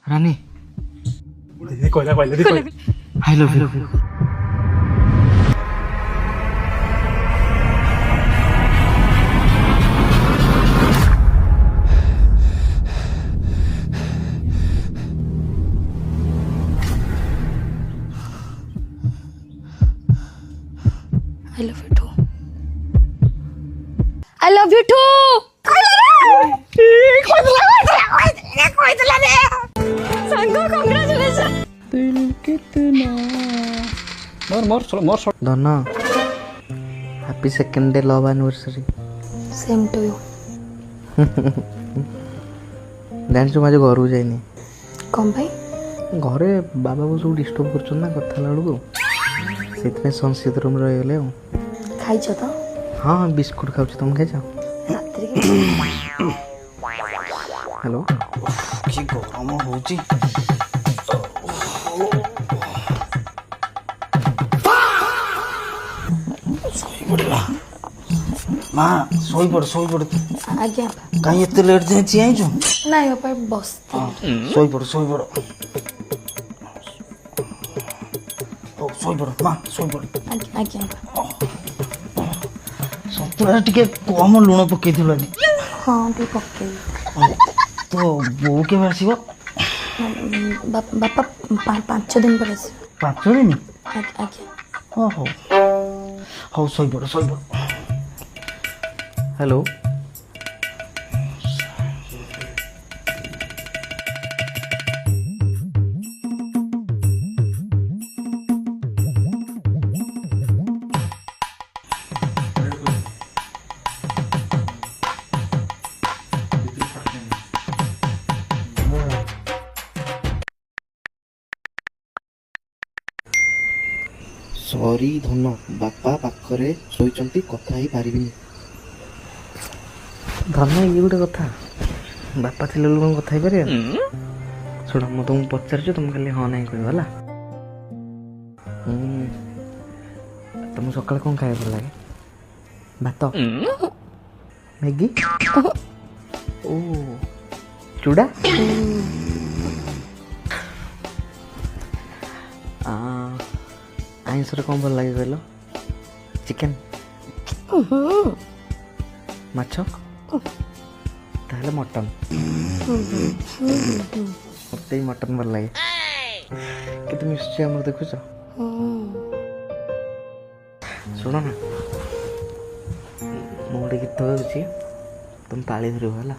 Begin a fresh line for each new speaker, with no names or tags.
रानी
କହିଲା
I love you
I love you too. I love you too.
ମୋର
धन happy second day love anniversary
Same to you.
ଜାଣିଛୁ ମୁଁ ଆଜି ଘରକୁ ଯାଇନି
कौन भाई?
ଘରେ ବାବା ବୋଉ ସବୁ ଡିଷ୍ଟର୍ବ କରୁଛନ୍ତି ନା କଥା ହେଲା ବେଳକୁ ସେଥିପାଇଁ ସଂସ୍କୃତ ରୁମ୍ରେ ରହିଗଲେ ଆଉ
ଖାଇଛ ତ?
ହଁ ହଁ ବିସ୍କୁଟ୍ ଖାଉଛି ତମେ ଖାଇଛ
ରାତିରେ
ହ୍ୟାଲୋ କି ଗରମ ହେଉଛି ମା ଶୋଇପଡ଼
ଆଜ୍ଞା
କାହିଁ ଏତେ ଲେଟ୍ ଯାଏଁ ଚିଆଇଛୁ
ନାଇଁ ବାପା ବସିଥିଲି
ଶୋଇପଡ଼ ହଉ ଶୋଇପଡ଼ ମା ଶୋଇପଡ଼
ଆଜ୍ଞା
ସନ୍ତୁଳା ଟିକେ କମ ଲୁଣ ପକେଇଥିଲୁ ଆଜି
ହଁ ଟିକେ ପକେଇବି
ତ ବୋଉ କେବେ ଆସିବ
ବାପା 5 ଦିନ ପରେ ଆସିବେ
5 ଦିନ
ଆଜ୍ଞା
ହଁ ହଉ ଶୋଇପଡ଼ ହ୍ୟାଲୋ ସରି ଧନ ବାପା ପାଖରେ ଶୋଇଛନ୍ତି କଥା ହେଇପାରିବିନି ଧନ ଇଏ ଗୋଟେ କଥା ବାପା ଥିଲେ ଲୋକ କଥା ହେଇପାରିବା ଶୁଣ ମୁଁ ତୁମକୁ ପଚାରୁଛି ତୁମେ ଖାଲି ହଁ ନାହିଁ କହିବ ହେଲା ତୁମକୁ ସକାଳେ କ'ଣ ଖାଇବା ଭଲ ଲାଗେ ଭାତ ମ୍ୟାଗି ଓ ଚୁଡ଼ା ଆଇଁଷରେ କ'ଣ ଭଲ ଲାଗେ କହିଲ ଚିକେନ୍ ମାଛ ତାହେଲେ ମଟନ୍ ମୋତେ ବି ମଟନ୍ ଭଲ ଲାଗେ କେତେ ମିଶୁଛି ଆମର ଦେଖୁଛ ଶୁଣ ନା ମୁଁ ଗୋଟେ ଗୀତ ଗାଉଛି ତୁମେ ପାଳି ଧରିବ ହେଲା